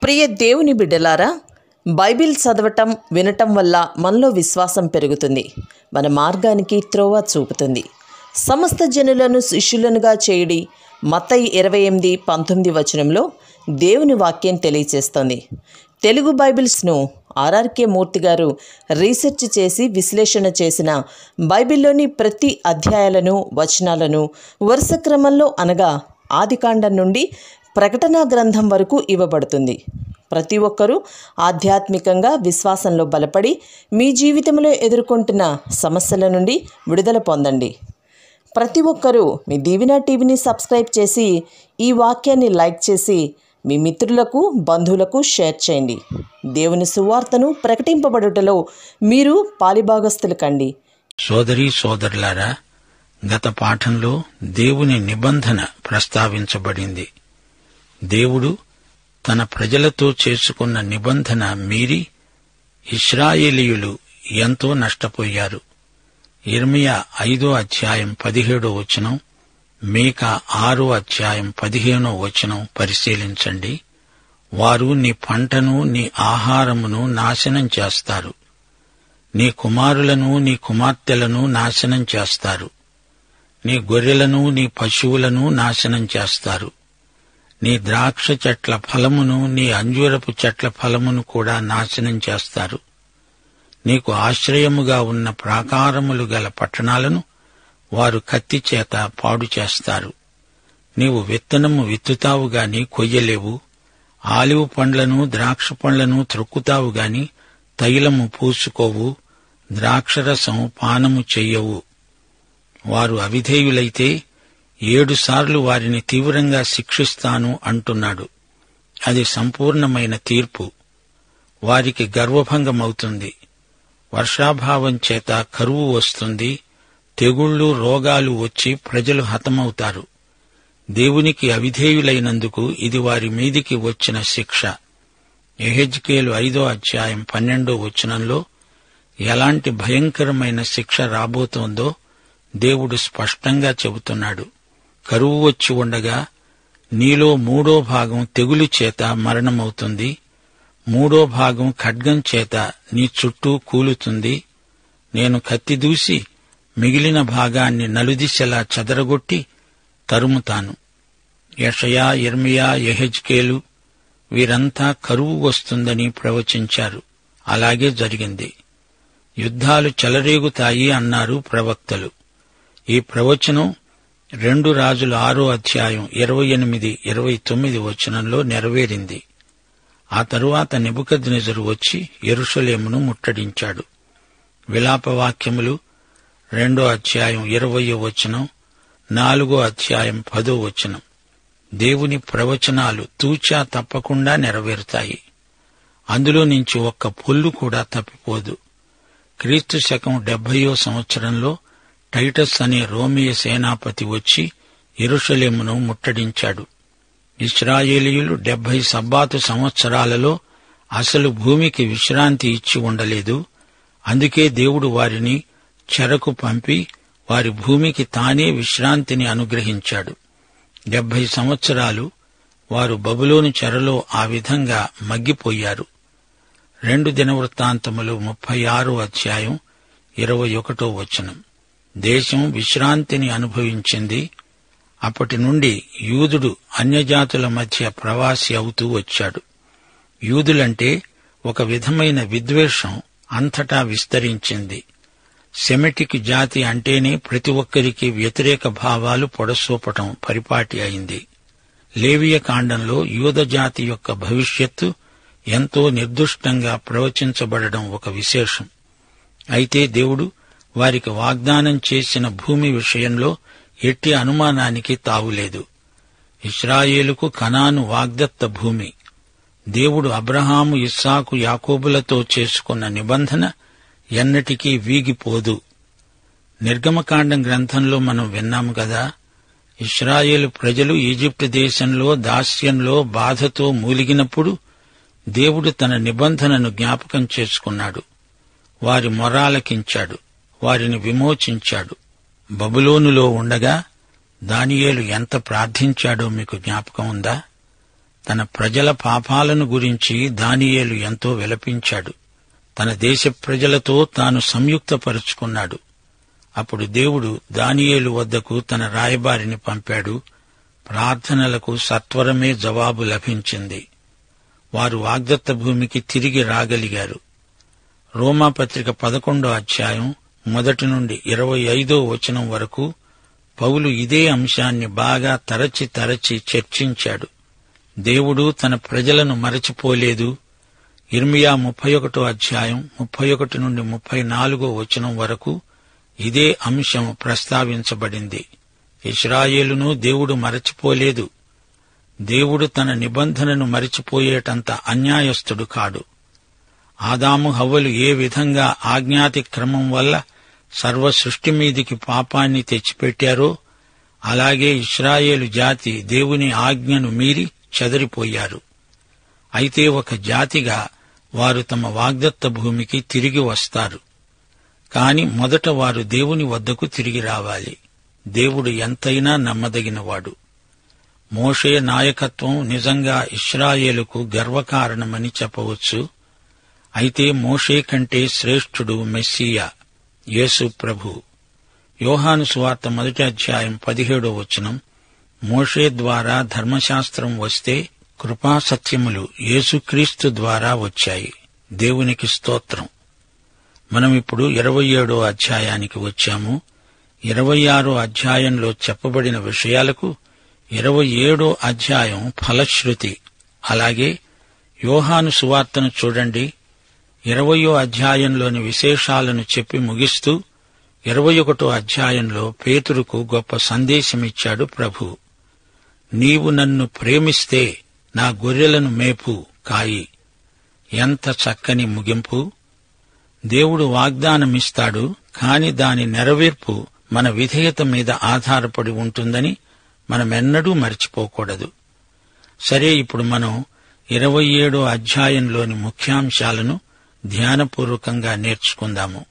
ప్రియ దేవుని బిడ్డలారా, బైబిల్ చదవటం వినటం వల్ల మనలో విశ్వాసం పెరుగుతుంది. మన మార్గానికి త్రోవ చూపుతుంది. సమస్త జనులను శిష్యులనుగా చేయుడి మత్తయి 28:19 వచనంలో దేవుని వాక్యం తెలియచేస్తోంది. తెలుగు బైబిల్స్ను ఆర్ఆర్కే మూర్తి గారు రీసెర్చ్ చేసి విశ్లేషణ చేసిన బైబిల్లోని ప్రతి అధ్యాయాలను వచనాలను వరుస క్రమంలో అనగా ఆదికాండం నుండి ప్రకటనా గ్రంథం వరకు ఇవ్వబడుతుంది. ప్రతి ఒక్కరూ ఆధ్యాత్మికంగా విశ్వాసంలో బలపడి మీ జీవితంలో ఎదుర్కొంటున్న సమస్యల నుండి విడుదల పొందండి. ప్రతి ఒక్కరూ మీ దీవెన టీవీని సబ్స్క్రైబ్ చేసి ఈ వాక్యాన్ని లైక్ చేసి మీ మిత్రులకు బంధువులకు షేర్ చేయండి. దేవుని సువార్తను ప్రకటింపబడుటలో మీరు పాలిభాగస్తులు కండి. సోదరీ సోదరులారా, గత పాఠంలో దేవుని నిబంధన ప్రస్తావించబడింది. దేవుడు తన ప్రజలతో చేసుకున్న నిబంధన మీరి ఇశ్రాయేలీయులు ఎంతో నష్టపోయారు. యిర్మీయా 5:17 మీకా 6:15 పరిశీలించండి. వారు నీ పంటను నీ ఆహారమును నాశనం చేస్తారు, నీ కుమారులను నీ కుమార్తెలను నాశనం చేస్తారు, నీ గొర్రెలను నీ పశువులను నాశనం చేస్తారు, నీ ద్రాక్ష చెట్ల ఫలమును నీ అంజూరపు చెట్ల ఫలమును కూడా నాశనం చేస్తారు. నీకు ఆశ్రయముగా ఉన్న ప్రాకారములు గల పట్టణాలను వారు కత్తి చేత పాడు చేస్తారు. నీవు విత్తనము విత్తుతావు గాని కొయ్యలేవు, ఆలివ్ పండ్లను ద్రాక్ష పండ్లను త్రొక్కుతావు గాని తైలము పూసుకోవు, ద్రాక్షరసం పానము చెయ్యవు. వారు అవిధేయులైతే 7 సార్లు వారిని తీవ్రంగా శిక్షిస్తాను అంటున్నాడు. అది సంపూర్ణమైన తీర్పు. వారికి గర్వభంగమవుతుంది. వర్షాభావం చేత కరువు వస్తుంది. తెగుళ్లు రోగాలు వచ్చి ప్రజలు హతమవుతారు. దేవునికి అవిధేయులైనందుకు ఇది వారి మీదికి వచ్చిన శిక్ష. యెహెజ్కేలు 5:12 ఎలాంటి భయంకరమైన శిక్ష రాబోతోందో దేవుడు స్పష్టంగా చెబుతున్నాడు. కరువు వచ్చి ఉండగా నీలో 3వ భాగం తెగులు చేత మరణమవుతుంది, 3వ భాగం ఖడ్గం చేత నీ చుట్టూ కూలుతుంది. నేను కత్తి దూసి మిగిలిన భాగాన్ని నలుదిశలా చెదరగొట్టి తరుముతాను. యెషయా, యిర్మీయా, యెహెజ్కేలు వీరంతా కరువు వస్తుందని ప్రవచించారు. అలాగే జరిగింది. యుద్ధాలు చెలరేగుతాయి అన్నారు ప్రవక్తలు. ఈ ప్రవచనం 2 రాజుల 6:28-29 నెరవేరింది. ఆ తరువాత నెబుకద్నెజరు వచ్చి యెరూషలేమును ముట్టడించాడు. విలాపవాక్యములు 2:20, 4:10. దేవుని ప్రవచనాలు తూచా తప్పకుండా నెరవేరుతాయి. అందులో నుంచి ఒక్క పొల్లు కూడా తప్పిపోదు. క్రీస్తు శకం 70 టైటస్ అనే రోమియ సేనాపతి వచ్చి యెరూషలేమును ముట్టడించాడు. ఇశ్రాయేలీయులు 70 సబ్బాతు సంవత్సరాలలో అసలు భూమికి విశ్రాంతి ఇచ్చి ఉండలేదు. అందుకే దేవుడు వారిని చెరకు పంపి వారి భూమికి తానే విశ్రాంతిని అనుగ్రహించాడు. 70 సంవత్సరాలు వారు బబులోను చెరలో ఆ విధంగా మగ్గిపోయారు. 2 దినవృత్తాంతములు 36:21 దేశం విశ్రాంతిని అనుభవించింది. అప్పటి నుండి యూదుడు అన్యజాతుల మధ్య ప్రవాసి అవుతూ వచ్చాడు. యూదులంటే ఒక విధమైన విద్వేషం అంతటా విస్తరించింది. సెమిటిక్ జాతి అంటేనే ప్రతి ఒక్కరికి వ్యతిరేక భావాలు పొడసూపటం పరిపాటి అయింది. లేవియ కాండంలో యూద జాతి యొక్క భవిష్యత్తు ఎంతో నిర్దుష్టంగా ప్రవచించబడడం ఒక విశేషం. అయితే దేవుడు వారికి వాగ్దానం చేసిన భూమి విషయంలో ఎట్టి అనుమానానికి తావులేదు. ఇశ్రాయేలుకు కనాను వాగ్దత్త భూమి. దేవుడు అబ్రహాము, ఇస్సాకు, యాకోబులతో చేసుకున్న నిబంధన ఎన్నటికీ వీగిపోదు. నిర్గమకాండం గ్రంథంలో మనం విన్నాము కదా, ఇశ్రాయేలు ప్రజలు ఈజిప్టు దేశంలో దాస్యంలో బాధతో మూలిగినప్పుడు దేవుడు తన నిబంధనను జ్ఞాపకం చేసుకున్నాడు. వారి మొరాలకించాడు, వారిని విమోచించాడు. బబులోనులో ఉండగా దానియేలు ఎంత ప్రార్థించాడో మీకు జ్ఞాపకం ఉందా? తన ప్రజల పాపాలను గురించి దానియేలు ఎంతో విలపించాడు. తన దేశ ప్రజలతో తాను సంయుక్తపరుచుకున్నాడు. అప్పుడు దేవుడు దానియేలు వద్దకు తన రాయబారిని పంపాడు. ప్రార్థనలకు సత్వరమే జవాబు లభించింది. వారు వాగ్దత్త భూమికి తిరిగి రాగలిగారు. రోమాపత్రిక 11వ అధ్యాయం 1 నుండి 25వ వచనం వరకు పౌలు ఇదే అంశాన్ని బాగా తరచి చర్చించాడు. దేవుడు తన ప్రజలను మరచిపోలేదు. ఇర్మియా 31వ అధ్యాయం 31 నుండి 34వ వచనం వరకు ఇదే అంశం ప్రస్తావించబడింది. ఇశ్రాయేలును దేవుడు మరచిపోలేదు. దేవుడు తన నిబంధనను మరిచిపోయేటంత అన్యాయస్థుడు కాడు. ఆదాము హవ్వలు ఏ విధంగా ఆజ్ఞాతిక్రమం వల్ల సర్వ సృష్టి మీదికి పాపాన్ని తెచ్చిపెట్టారో అలాగే ఇశ్రాయేలు జాతి దేవుని ఆజ్ఞను మీరి చెదరిపోయారు. అయితే ఒక జాతిగా వారు తమ వాగ్దత్త భూమికి తిరిగి వస్తారు. కాని మొదట వారు దేవుని వద్దకు తిరిగి రావాలి. దేవుడు ఎంతైనా నమ్మదగినవాడు. మోషే నాయకత్వం నిజంగా ఇశ్రాయేలుకు గర్వకారణమని చెప్పవచ్చు. అయితే మోషే కంటే శ్రేష్ఠుడు మెస్సియా, యేసు ప్రభు. యోహాను సువార్త 1వ అధ్యాయం 17వ వచనం, మోషే ద్వారా ధర్మశాస్త్రం వస్తే కృపాసత్యములు యేసుక్రీస్తు ద్వారా వచ్చాయి. దేవునికి స్తోత్రం. మనం ఇప్పుడు 27వ అధ్యాయానికి వచ్చాము. 26వ అధ్యాయంలో చెప్పబడిన విషయాలకు 27వ అధ్యాయం ఫలశ్రుతి. అలాగే యోహాను సువార్తను చూడండి. 20వ అధ్యాయంలోని విశేషాలను చెప్పి ముగిస్తూ 21వ అధ్యాయంలో పేతురుకు గొప్ప సందేశమిచ్చాడు ప్రభు. నీవు నన్ను ప్రేమిస్తే నా గొర్రెలను మేపు కాయి. ఎంత చక్కని ముగింపు! దేవుడు వాగ్దానమిస్తాడు, కాని దాని నెరవేర్పు మన విధేయత మీద ఆధారపడి ఉంటుందని మనమెన్నడూ మర్చిపోకూడదు. సరే, ఇప్పుడు మనం 27వ అధ్యాయంలోని ముఖ్యాంశాలను ధ్యానపూర్వకంగా నేర్చుకుందాము.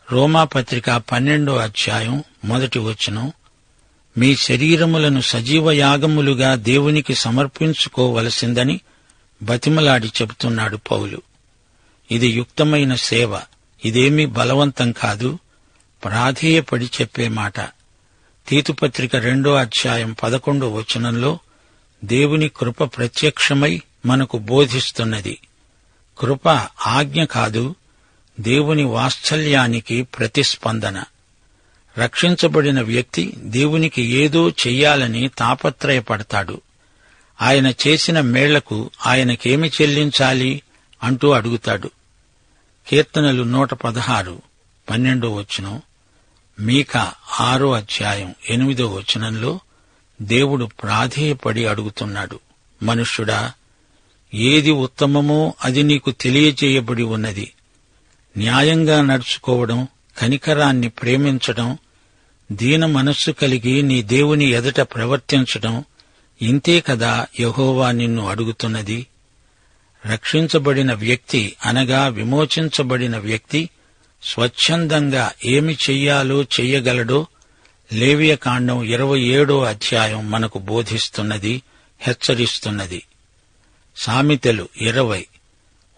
రోమాపత్రిక 12వ అధ్యాయం 1వ వచనం, మీ శరీరములను సజీవ యాగములుగా దేవునికి సమర్పించుకోవలసిందని బతిమలాడి చెబుతున్నాడు పౌలు. ఇది యుక్తమైన సేవ. ఇదేమీ బలవంతం కాదు, ప్రాధేయపడి చెప్పే మాట. తీతుపత్రిక 2వ అధ్యాయం 11వ వచనంలో దేవుని కృప ప్రత్యక్షమై మనకు బోధిస్తున్నది. కృప ఆజ్ఞ కాదు, దేవుని వాత్సల్యానికి ప్రతిస్పందన. రక్షించబడిన వ్యక్తి దేవునికి ఏదో చెయ్యాలని తాపత్రయపడతాడు. ఆయన చేసిన మేళ్లకు ఆయనకేమి చెల్లించాలి అంటూ అడుగుతాడు. కీర్తనలు 116 12వ వచనం, మీకా 6వ అధ్యాయం 8వ వచనంలో దేవుడు ప్రాధేయపడి అడుగుతున్నాడు, మనుష్యుడా, ఏది ఉత్తమమో అది నీకు తెలియజేయబడి ఉన్నది. న్యాయంగా నడుచుకోవడం, కనికరాన్ని ప్రేమించడం, దీన మనస్సు కలిగి నీ దేవుని ఎదుట ప్రవర్తించడం, ఇంతే కదా యెహోవా నిన్ను అడుగుతున్నది. రక్షించబడిన వ్యక్తి అనగా విమోచించబడిన వ్యక్తి స్వచ్ఛందంగా ఏమి చెయ్యాలో చెయ్యగలడో లేవియకాండం 27వ అధ్యాయం మనకు బోధిస్తున్నది, హెచ్చరిస్తున్నది. సామెతలు 20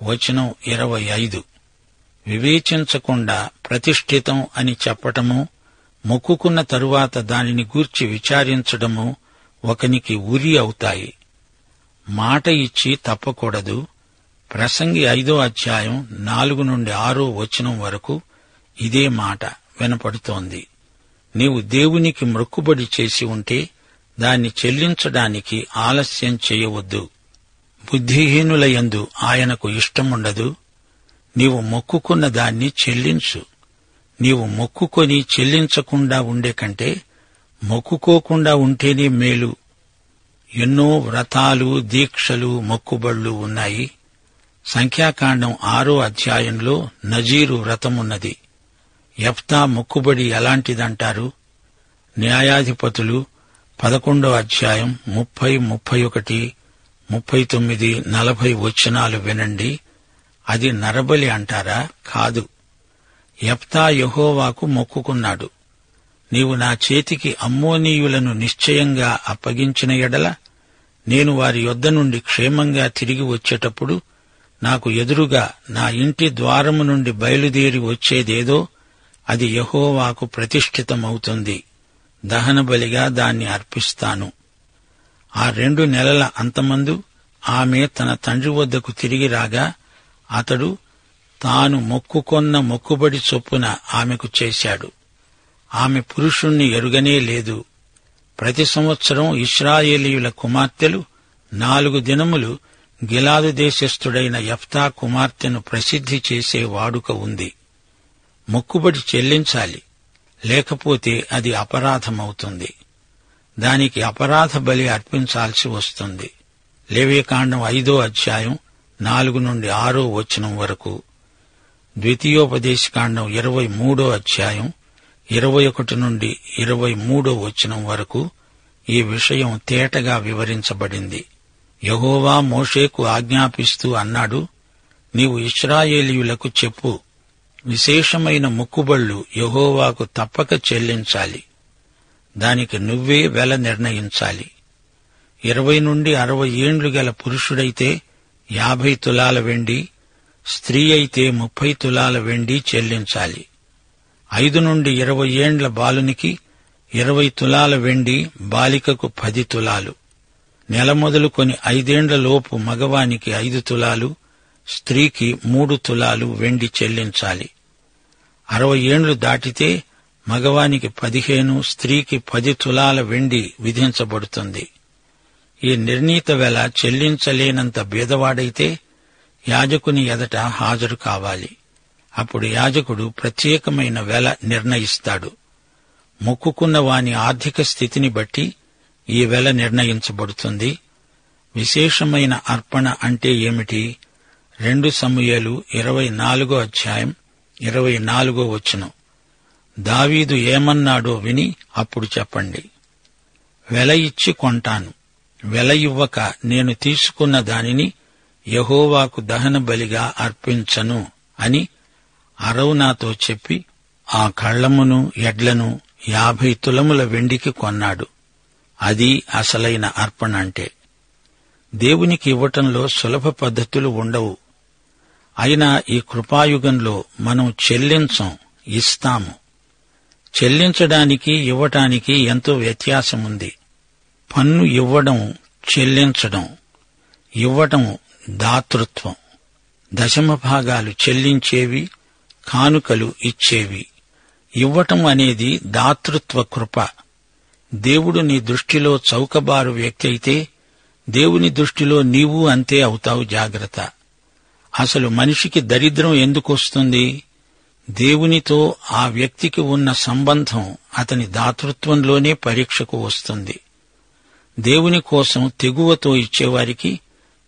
వచనం 25, వివేచించకుండా ప్రతిష్ఠితం అని చెప్పటము, మొక్కుకున్న తరువాత దానిని గూర్చి విచారించడము ఒకనికి ఉరి అవుతాయి. మాట ఇచ్చి తప్పకూడదు. ప్రసంగి 5వ అధ్యాయం 4 నుండి 6వ వచనం వరకు ఇదే మాట వినపడుతోంది. నీవు దేవునికి మ్రొక్కుబడి చేసి ఉంటే దాన్ని చెల్లించడానికి ఆలస్యం చేయవద్దు. బుద్ధిహీనుల యందు ఆయనకు ఇష్టముండదు. నీవు మొక్కుకున్న దాన్ని చెల్లించు. నీవు మొక్కుకొని చెల్లించకుండా ఉండే కంటే మొక్కుకోకుండా ఉంటేనే మేలు. ఎన్నో వ్రతాలు, దీక్షలు, మొక్కుబళ్లు ఉన్నాయి. సంఖ్యాకాండం 6వ అధ్యాయంలో నజీరు వ్రతమున్నది. యెఫ్తా మొక్కుబడి ఎలాంటిదంటారు? న్యాయాధిపతులు 11వ అధ్యాయం 30, 31, 39, 40 వచనాలు వినండి. అది నరబలి అంటారా? కాదు. యెఫ్తా యెహోవాకు మొక్కుకున్నాడు, నీవు నా చేతికి అమ్మోనీయులను నిశ్చయంగా అప్పగించిన ఎడల నేను వారి యొద్ద నుండి క్షేమంగా తిరిగి వచ్చేటప్పుడు నాకు ఎదురుగా నా ఇంటి ద్వారము నుండి బయలుదేరి వచ్చేదేదో అది యెహోవాకు ప్రతిష్ఠితమవుతుంది. దహనబలిగా దాన్ని అర్పిస్తాను. ఆ 2 నెలల అంతమందు ఆమె తన తండ్రి వద్దకు తిరిగి రాగా అతడు తాను మొక్కుకొన్న మొక్కుబడి చొప్పున ఆమెకు చేశాడు. ఆమె పురుషుణ్ణి ఎరుగనే లేదు. ప్రతి సంవత్సరం ఇశ్రాయేలీయుల కుమార్తెలు 4 దినములు గిలాదు దేశస్థుడైన యెఫ్తా కుమార్తెను ప్రసిద్ధి చేసే వాడుక ఉంది. మొక్కుబడి చెల్లించాలి, లేకపోతే అది అపరాధమవుతుంది. దానికి అపరాధ బలి అర్పించాల్సి వస్తుంది. లేవియకాండం 5వ అధ్యాయం 4 నుండి 6వ వచనం వరకు, ద్వితీయోపదేశకాండం 23వ అధ్యాయం 21 నుండి 23వ వచనం వరకు ఈ విషయం తేటగా వివరించబడింది. యెహోవా మోషేకు ఆజ్ఞాపిస్తూ అన్నాడు, నీవు ఇశ్రాయేలీయులకు చెప్పు, విశేషమైన మొక్కుబళ్ళు యెహోవాకు తప్పక చెల్లించాలి. దానికి నువ్వే వెల నిర్ణయించాలి. 20 నుండి 60 ఏండ్లు గల పురుషుడైతే 50 తులాల వెండి, స్త్రీ అయితే 30 తులాల వెండి చెల్లించాలి. 5 నుండి 20 ఏండ్ల బాలునికి 20 తులాల వెండి, బాలికకు 10 తులాలు. నెల మొదలుకొని 5 ఏండ్ల లోపు మగవానికి 5 తులాలు, స్త్రీకి 3 తులాలు వెండి చెల్లించాలి. 60 ఏండ్లు దాటితే మగవానికి 15, స్త్రీకి 10 తులాల వెండి విధించబడుతుంది. ఈ నిర్ణీత వెల చెల్లించలేనంత బీదవాడైతే యాజకుని ఎదట హాజరు కావాలి. అప్పుడు యాజకుడు ప్రత్యేకమైన వెల నిర్ణయిస్తాడు. మొక్కుకున్న వాని ఆర్థిక స్థితిని బట్టి ఈ వెల నిర్ణయించబడుతుంది. విశేషమైన అర్పణ అంటే ఏమిటి? 2 సమూయేలు 24వ అధ్యాయం 24వ వచనం. దావీదు ఏమన్నాడో విని అప్పుడు చెప్పండి. వెల ఇచ్చి కొంటాను, వెల ఇవ్వక నేను తీసుకున్న దానిని యెహోవాకు దహన బలిగా అర్పించను అని అరౌనాతో చెప్పి ఆ కళ్లమును ఎడ్లను 50 తులముల వెండికి కొన్నాడు. అది అసలైన అర్పణ అంటే. దేవునికి ఇవ్వటంలో సులభ పద్ధతులు ఉండవు. అయినా ఈ కృపాయుగంలో మనం చెల్లించం, ఇస్తాము. చెల్లించడానికి ఇవ్వటానికి ఎంతో వ్యత్యాసముంది. పన్ను ఇవ్వడం చెల్లించడం, ఇవ్వటం దాతృత్వం. దశమ భాగాలు చెల్లించేవి, కానుకలు ఇచ్చేవి. ఇవ్వటం అనేది దాతృత్వ కృప. దేవుడు నీ దృష్టిలో చౌకబారు వ్యక్తి అయితే దేవుని దృష్టిలో నీవు అంతే అవుతావు. జాగ్రత్త. అసలు మనిషికి దరిద్రం ఎందుకొస్తుంది? దేవునితో ఆ వ్యక్తికి ఉన్న సంబంధం అతని దాతృత్వంలోనే పరీక్షకు వస్తుంది. దేవుని కోసం తెగువతో ఇచ్చేవారికి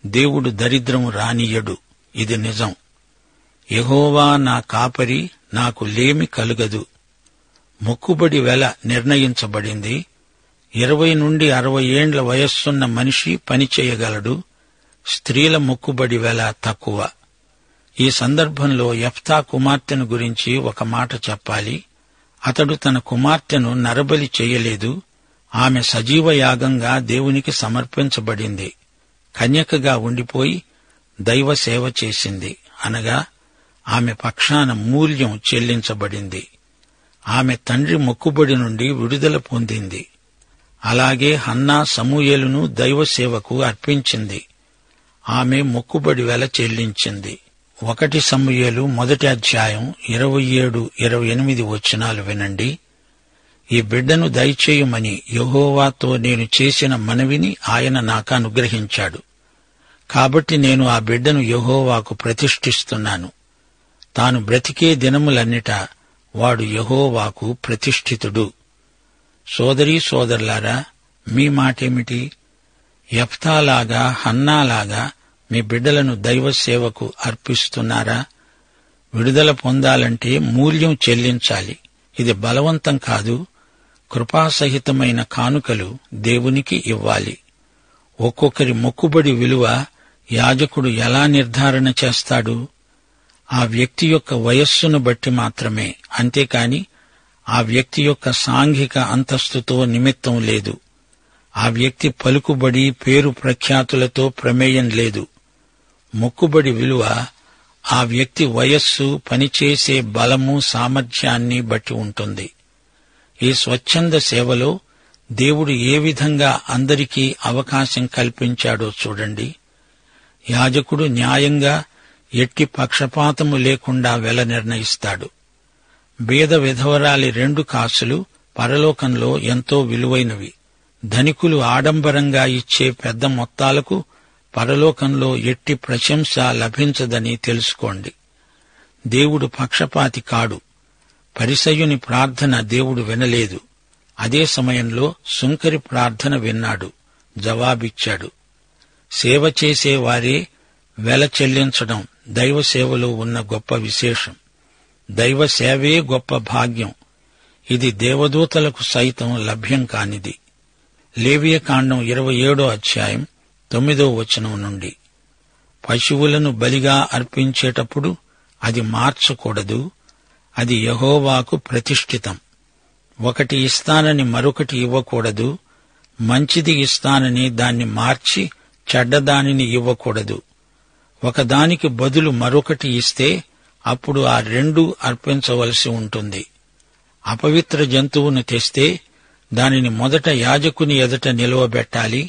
దేవుడు దరిద్రం రానియ్యడు. ఇది నిజం. యెహోవా నా కాపరి, నాకు లేమి కలుగదు. మొక్కుబడి వెల నిర్ణయించబడింది. 20 నుండి 60 ఏండ్ల వయస్సున్న మనిషి పనిచేయగలడు. స్త్రీల మొక్కుబడి వెల తక్కువ. ఈ సందర్భంలో యెఫ్తా కుమార్తెను గురించి ఒక మాట చెప్పాలి. అతడు తన కుమార్తెను నరబలి చేయలేదు. ఆమె సజీవ యాగంగా దేవునికి సమర్పించబడింది. కన్యకగా ఉండిపోయి దైవ సేవ చేసింది. అనగా ఆమె పక్షాన మూల్యం చెల్లించబడింది. ఆమె తండ్రి మొక్కుబడి నుండి విడుదల పొందింది. అలాగే హన్నా సమూయేలును దైవ సేవకు అర్పించింది. ఆమె మొక్కుబడి వెల చెల్లించింది. 1 సమూయేలు 1వ అధ్యాయం 27-28 వచనాలు వినండి. ఈ బిడ్డను దయచేయమని యెహోవాతో నేను చేసిన మనవిని ఆయన నాకు అనుగ్రహించాడు. కాబట్టి నేను ఆ బిడ్డను యెహోవాకు ప్రతిష్ఠిస్తున్నాను. తాను బ్రతికే దినములన్నిటా వాడు యెహోవాకు ప్రతిష్ఠితుడు. సోదరీ సోదరులారా, మీ మాటేమిటి? యెఫ్తాలాగా, హన్నాలాగా మీ బిడ్డలను దైవ సేవకు అర్పిస్తున్నారా? విడుదల పొందాలంటే మూల్యం చెల్లించాలి. ఇది బలవంతం కాదు. కృపాసహితమైన కానుకలు దేవునికి ఇవ్వాలి. ఒక్కొక్కరి మొక్కుబడి విలువ యాజకుడు ఎలా నిర్ధారణ చేస్తాడు? ఆ వ్యక్తి యొక్క వయస్సును బట్టి మాత్రమే. అంతేకాని ఆ వ్యక్తి యొక్క సాంఘిక అంతస్తుతో నిమిత్తం లేదు. ఆ వ్యక్తి పలుకుబడి పేరు ప్రఖ్యాతులతో ప్రమేయం లేదు. మొక్కుబడి విలువ ఆ వ్యక్తి వయస్సు, పనిచేసే బలము, సామర్థ్యాన్ని బట్టి ఉంటుంది. ఈ స్వచ్ఛంద సేవలో దేవుడు ఏ విధంగా అందరికీ అవకాశం కల్పించాడో చూడండి. యాజకుడు న్యాయంగా, ఎట్టి పక్షపాతము లేకుండా వెల నిర్ణయిస్తాడు. బీద విధవరాలి 2 కాసులు పరలోకంలో ఎంతో విలువైనవి. ధనికులు ఆడంబరంగా ఇచ్చే పెద్ద మొత్తాలకు పరలోకంలో ఎట్టి ప్రశంస లభించదని తెలుసుకోండి. దేవుడు పక్షపాతి కాడు. పరిసయ్యుని ప్రార్థన దేవుడు వినలేదు. అదే సమయంలో సుంకరి ప్రార్థన విన్నాడు, జవాబిచ్చాడు. సేవ చేసేవారే వెల చెల్లించడం దైవ సేవలో ఉన్న గొప్ప విశేషం. దైవ సేవే గొప్ప భాగ్యం. ఇది దేవదూతలకు సైతం లభ్యం కానిది. లేవియకాండం 27వ అధ్యాయం 9వ వచనం నుండి. పశువులను బలిగా అర్పించేటప్పుడు అది మార్చకూడదు. అది యెహోవాకు ప్రతిష్ఠితం. ఒకటి ఇస్తానని మరొకటి ఇవ్వకూడదు. మంచిది ఇస్తానని దాన్ని మార్చి చెడ్డదానిని ఇవ్వకూడదు. ఒకదానికి బదులు మరొకటి ఇస్తే అప్పుడు ఆ 2 అర్పించవలసి ఉంటుంది. అపవిత్ర జంతువును తెస్తే దానిని మొదట యాజకుని ఎదుట నిలువబెట్టాలి.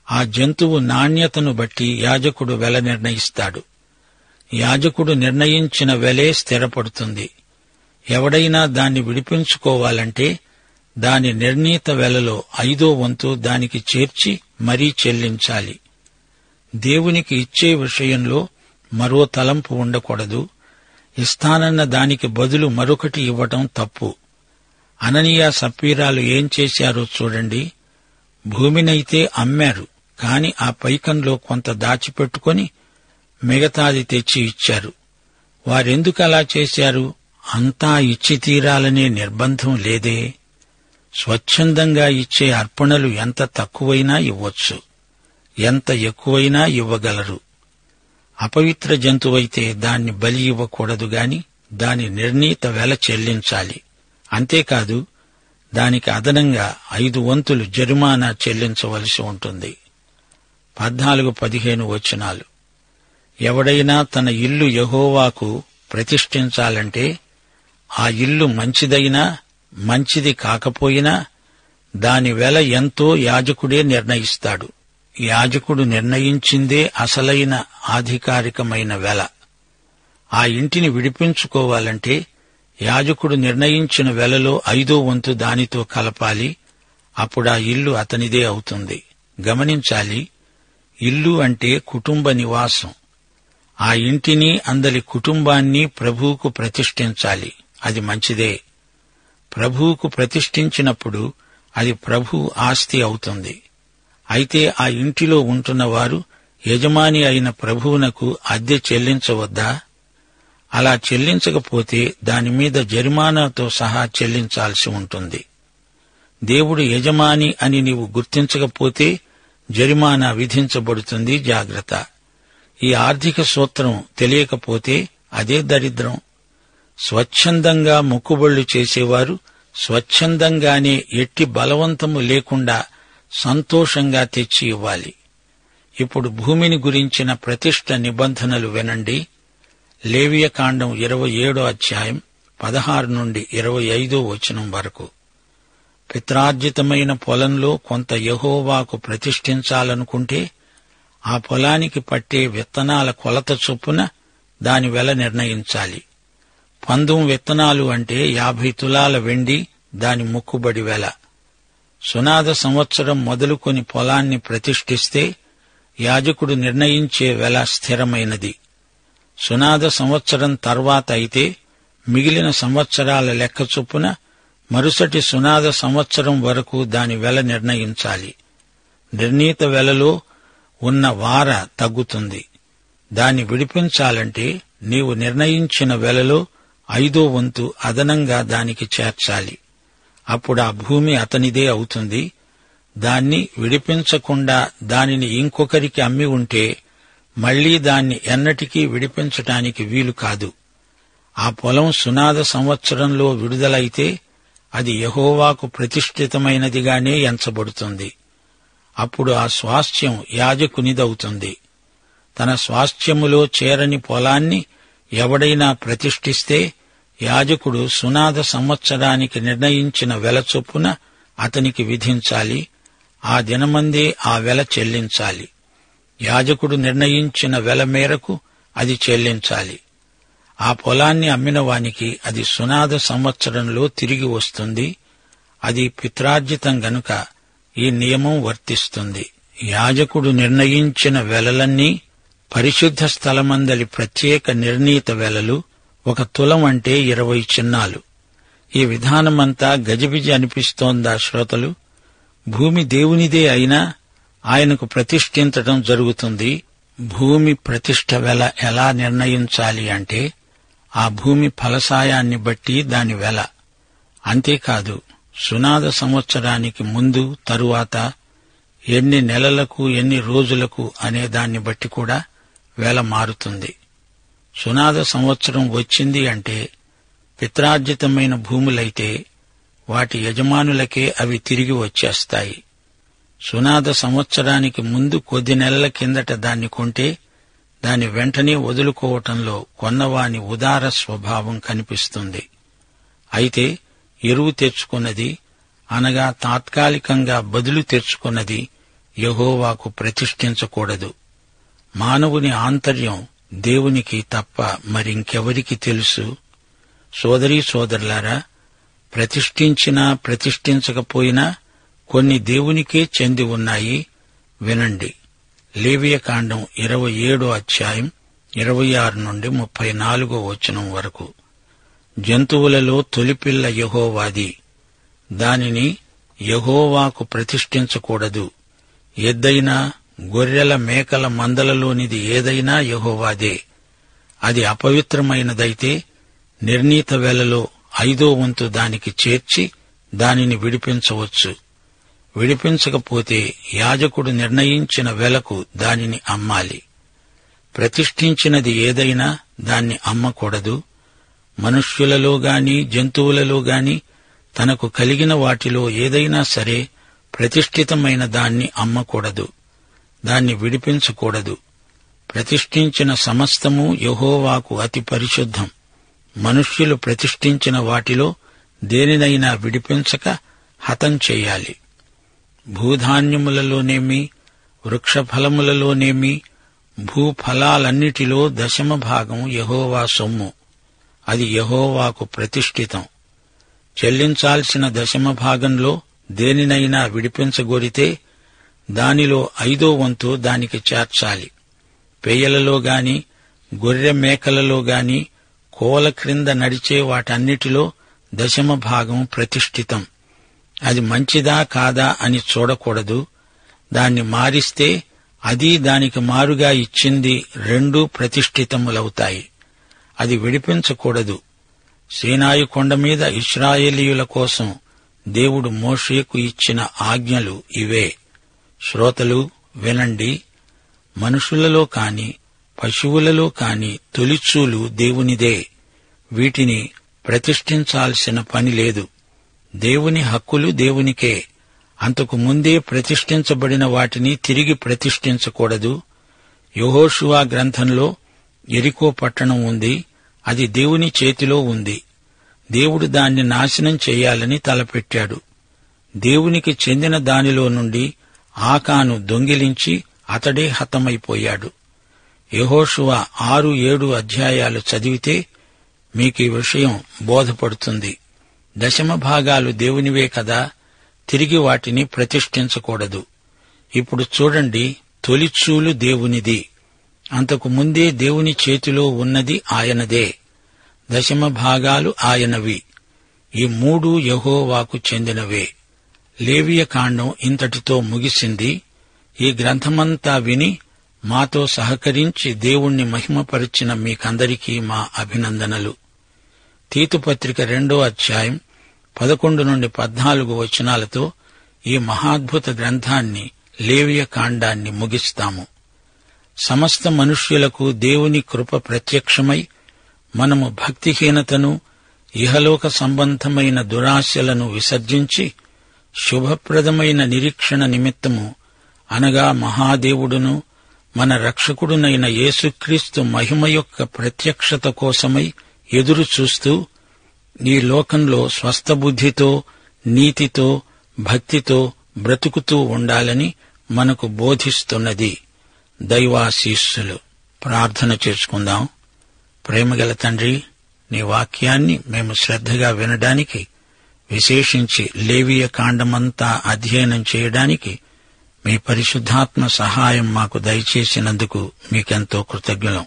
ఆ జంతువు నాణ్యతను బట్టి యాజకుడు వెల నిర్ణయిస్తాడు. యాజకుడు నిర్ణయించిన వెలే స్థిరపడుతుంది. ఎవడైనా దాన్ని విడిపించుకోవాలంటే దాని నిర్ణీత వెలలో 5వ వంతు దానికి చేర్చి మరీ చెల్లించాలి. దేవునికి ఇచ్చే విషయంలో మరో తలంపు ఉండకూడదు. ఇస్తానన్న దానికి బదులు మరొకటి ఇవ్వటం తప్పు. అననీయ సప్పీరాలు ఏం చేశారో చూడండి. భూమినైతే అమ్మారు, కాని ఆ పైకంలో కొంత దాచిపెట్టుకుని మిగతాది తెచ్చి ఇచ్చారు. వారెందుకలా చేశారు? అంతా ఇచ్చి తీరాలనే నిర్బంధం లేదే. స్వచ్ఛందంగా ఇచ్చే అర్పణలు ఎంత తక్కువైనా ఇవ్వొచ్చు, ఎంత ఎక్కువైనా ఇవ్వగలరు. అపవిత్ర జంతువైతే దాన్ని బలి ఇవ్వకూడదు గాని దాని నిర్ణీత వెల చెల్లించాలి. అంతేకాదు, దానికి అదనంగా 5 వంతులు జరిమానా చెల్లించవలసి ఉంటుంది. 14-15 వచనాలు. ఎవడైనా తన ఇల్లు యెహోవాకు ప్రతిష్ఠించాలంటే ఆ ఇల్లు మంచిదైనా మంచిది కాకపోయినా దాని వెల ఎంతో యాజకుడే నిర్ణయిస్తాడు. యాజకుడు నిర్ణయించిందే అసలైన ఆధికారికమైన వెల. ఆ ఇంటిని విడిపించుకోవాలంటే యాజకుడు నిర్ణయించిన వెలలో 5వ వంతు దానితో కలపాలి. అప్పుడా ఇల్లు అతనిదే అవుతుంది. గమనించాలి, ఇల్లు అంటే కుటుంబ నివాసం. ఆ ఇంటిని, అందరి కుటుంబాన్ని ప్రభువుకు ప్రతిష్ఠించాలి. అది మంచిదే. ప్రభువుకు ప్రతిష్ఠించినప్పుడు అది ప్రభువు ఆస్తి అవుతుంది. అయితే ఆ ఇంటిలో ఉంటున్నవారు యజమాని అయిన ప్రభువునకు అద్దె చెల్లించవద్దా? అలా చెల్లించకపోతే దానిమీద జరిమానాతో సహా చెల్లించాల్సి ఉంటుంది. దేవుడు యజమాని అని నీవు గుర్తించకపోతే జరిమానా విధించబడుతుంది. జాగ్రత్త. ఈ ఆర్థిక సూత్రం తెలియకపోతే అదే దరిద్రం. స్వచ్ఛందంగా మొక్కుబళ్లు చేసేవారు స్వచ్ఛందంగానే ఎట్టి బలవంతము లేకుండా సంతోషంగా తెచ్చి ఇవ్వాలి. ఇప్పుడు భూమిని గురించిన ప్రతిష్ఠ నిబంధనలు వినండి. లేవియకాండం 27వ అధ్యాయం 16-25 వచనం వరకు. పిత్రార్జితమైన పొలంలో కొంత యెహోవాకు ప్రతిష్ఠించాలనుకుంటే ఆ పొలానికి పట్టే విత్తనాల కొలత చొప్పున దాని వెల నిర్ణయించాలి. 19 విత్తనాలు అంటే 50 తులాల వెండి దాని మొక్కుబడి వెల. సునాద సంవత్సరం మొదలుకొని పొలాన్ని ప్రతిష్ఠిస్తే యాజకుడు నిర్ణయించే వెల స్థిరమైనది. సునాద సంవత్సరం తర్వాత అయితే మిగిలిన సంవత్సరాల లెక్క చొప్పున మరుసటి సునాద సంవత్సరం వరకు దాని వెల నిర్ణయించాలి. నిర్ణీత వెలలో ఉన్న వార తగ్గుతుంది. దాన్ని విడిపించాలంటే నీవు నిర్ణయించిన వెలలో 5వ వంతు అదనంగా దానికి చేర్చాలి. అప్పుడు ఆ భూమి అతనిదే అవుతుంది. దాన్ని విడిపించకుండా దానిని ఇంకొకరికి అమ్మి ఉంటే మళ్లీ దాన్ని ఎన్నటికీ విడిపించటానికి వీలు కాదు. ఆ పొలం సునాద సంవత్సరంలో విడుదలైతే అది యెహోవాకు ప్రతిష్ఠితమైనదిగానే ఎంచబడుతుంది. అప్పుడు ఆ స్వాస్థ్యం యాజకునిదవుతుంది. తన స్వాస్థ్యములో చేరని పొలాన్ని ఎవడైనా ప్రతిష్ఠిస్తే యాజకుడు సునాద సంవత్సరానికి నిర్ణయించిన వెల చొప్పున అతనికి విధించాలి. ఆ దినమందే ఆ వెల చెల్లించాలి. యాజకుడు నిర్ణయించిన వెల మేరకు అది చెల్లించాలి. ఆ పొలాన్ని అమ్మిన వానికి అది సునాద సంవత్సరంలో తిరిగి వస్తుంది. అది పిత్రార్జితం గనుక ఈ నియమం వర్తిస్తుంది. యాజకుడు నిర్ణయించిన వెలలన్నీ పరిశుద్ధ స్థలమందలి ప్రత్యేక నిర్ణీత వెలలు. 1 తులం అంటే 20 చిన్నాలు. ఈ విధానమంతా గజిబిజి అనిపిస్తోందా శ్రోతలు? భూమి దేవునిదే అయినా ఆయనకు ప్రతిష్ఠించటం జరుగుతుంది. భూమి ప్రతిష్ఠ వెల ఎలా నిర్ణయించాలి అంటే ఆ భూమి ఫలసాయాన్ని బట్టి దాని వెల. అంతేకాదు, సునాద సంవత్సరానికి ముందు తరువాత ఎన్ని నెలలకు ఎన్ని రోజులకు అనే దాన్ని బట్టి కూడా వెల మారుతుంది. సునాద సంవత్సరం వచ్చింది అంటే పిత్రార్జితమైన భూములైతే వాటి యజమానులకే అవి తిరిగి వచ్చేస్తాయి. సునాద సంవత్సరానికి ముందు కొద్ది నెలల కిందట దాన్ని కొంటే దాని వెంటనే వదులుకోవటంలో కొన్నవాని ఉదార స్వభావం కనిపిస్తుంది. అయితే ఎరువు తెచ్చుకున్నది, అనగా తాత్కాలికంగా బదులు తెచ్చుకున్నది యెహోవాకు ప్రతిష్ఠించకూడదు. మానవుని ఆంతర్యం దేవునికి తప్ప మరింకెవరికి తెలుసు? సోదరీ సోదరులారా, ప్రతిష్ఠించినా ప్రతిష్ఠించకపోయినా కొన్ని దేవునికే చెంది ఉన్నాయి. వినండి. లేవియకాండం 27వ అధ్యాయం 26 నుండి 34వ వచనం వరకు. జంతువులలో తొలిపిల్ల యెహోవాది, దానిని యెహోవాకు ప్రతిష్ఠించకూడదు. ఎద్దైనా గొర్రెల మేకల మందలలోనిది ఏదైనా యెహోవాదే. అది అపవిత్రమైనదైతే నిర్ణీత వేళలో 5వ వంతు దానికి చేర్చి దానిని విడిపించవచ్చు. విడిపించకపోతే యాజకుడు నిర్ణయించిన వెలకు దానిని అమ్మాలి. ప్రతిష్ఠించినది ఏదైనా దాన్ని అమ్మకూడదు. మనుష్యులలో గాని జంతువులలో గాని తనకు కలిగిన వాటిలో ఏదైనా సరే ప్రతిష్ఠితమైన దాన్ని అమ్మకూడదు. దాన్ని విడిపించకూడదు. ప్రతిష్ఠించిన సమస్తము యెహోవాకు అతి పరిశుద్ధం. మనుష్యులు ప్రతిష్ఠించిన వాటిలో దేనినైనా విడిపించక హతం చేయాలి. భూధాన్యములలోనేమి వృక్షఫలములలోనేమి భూఫలాలన్నిటిలో 10వ భాగం యెహోవా సొమ్ము. అది యెహోవాకు ప్రతిష్ఠితం. చెల్లించాల్సిన 10వ భాగంలో దేనినైనా విడిపించగోరితే దానిలో 5వ వంతు దానికి చేర్చాలి. పేయలలో గాని గొర్రె మేకలలో గాని కోల క్రింద నడిచే వాటన్నిటిలో 10వ భాగం ప్రతిష్ఠితం. అది మంచిదా కాదా అని చూడకూడదు. దాన్ని మారిస్తే అది దానికి మారుగా ఇచ్చింది రెండూ ప్రతిష్ఠితములవుతాయి. అది విడిపించకూడదు. సీనాయి కొండ మీద ఇశ్రాయేలీయుల కోసం దేవుడు మోషేకు ఇచ్చిన ఆజ్ఞలు ఇవే. శ్రోతలు వినండి. మనుషులలో కాని పశువులలో కాని తొలిచూలు దేవునిదే. వీటిని ప్రతిష్ఠించాల్సిన పని లేదు. దేవుని హక్కులు దేవునికే. అంతకు ముందే ప్రతిష్ఠించబడిన వాటిని తిరిగి ప్రతిష్ఠించకూడదు. యెహోషువ గ్రంథంలో యెరికో పట్టణం ఉంది. అది దేవుని చేతిలో ఉంది. దేవుడు దాన్ని నాశనం చేయాలని తలపెట్టాడు. దేవునికి చెందిన దానిలో నుండి ఆకాను దొంగిలించి అతడే హతమైపోయాడు. యెహోషువ 6-7 అధ్యాయాలు చదివితే మీకీ విషయం బోధపడుతుంది. 10వ భాగాలు దేవునివే కదా, తిరిగి వాటిని ప్రతిష్ఠించకూడదు. ఇప్పుడు చూడండి, తొలిచూలు దేవునిది. అంతకు ముందే దేవుని చేతిలో ఉన్నది ఆయనదే. 10వ భాగాలు ఆయనవి. ఈ 3 యెహోవాకు చెందినవే. లేవియకాండం ఇంతటితో ముగిసింది. ఈ గ్రంథమంతా విని మాతో సహకరించి దేవుణ్ణి మహిమపరిచిన మీకందరికీ మా అభినందనలు. తీతుపత్రిక 2వ అధ్యాయం 11 నుండి 14 వచనాలతో ఈ మహాద్భుత గ్రంథాన్ని లేవియకాండాన్ని ముగిస్తాము. సమస్త మనుష్యులకు దేవుని కృప ప్రత్యక్షమై మనము భక్తిహీనతను ఇహలోక సంబంధమైన దురాశలను విసర్జించి శుభప్రదమైన నిరీక్షణ నిమిత్తము అనగా మహాదేవుడును మన రక్షకుడునైన యేసుక్రీస్తు మహిమ యొక్క ప్రత్యక్షత కోసమై ఎదురు చూస్తూ ఈ లోకంలో స్వస్థబుద్ధితో, నీతితో, భక్తితో బ్రతుకుతూ ఉండాలని మనకు బోధిస్తున్నది. దైవాశీస్సులు. ప్రార్థన చేసుకుందాం. ప్రేమగల తండ్రి, నీ వాక్యాన్ని మేము శ్రద్ధగా వినడానికి, విశేషించి లేవీయ కాండమంతా అధ్యయనం చేయడానికి మీ పరిశుద్ధాత్మ సహాయం మాకు దయచేసినందుకు మీకెంతో కృతజ్ఞులం.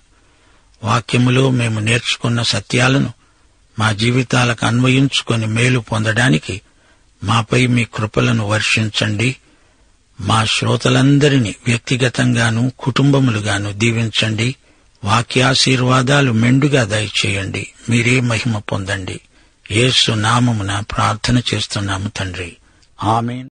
వాక్యములో మేము నేర్చుకున్న సత్యాలను మా జీవితాలకు అన్వయించుకొని మేలు పొందడానికి మాపై మీ కృపలను వర్షించండి. మా శ్రోతలందరినీ వ్యక్తిగతంగాను కుటుంబములుగాను దీవించండి. వాక్యాశీర్వాదాలు మెండుగా దయచేయండి. మీరే మహిమ పొందండి. యేసు నామమున ప్రార్థన చేస్తున్నాము తండ్రి. ఆమేన్.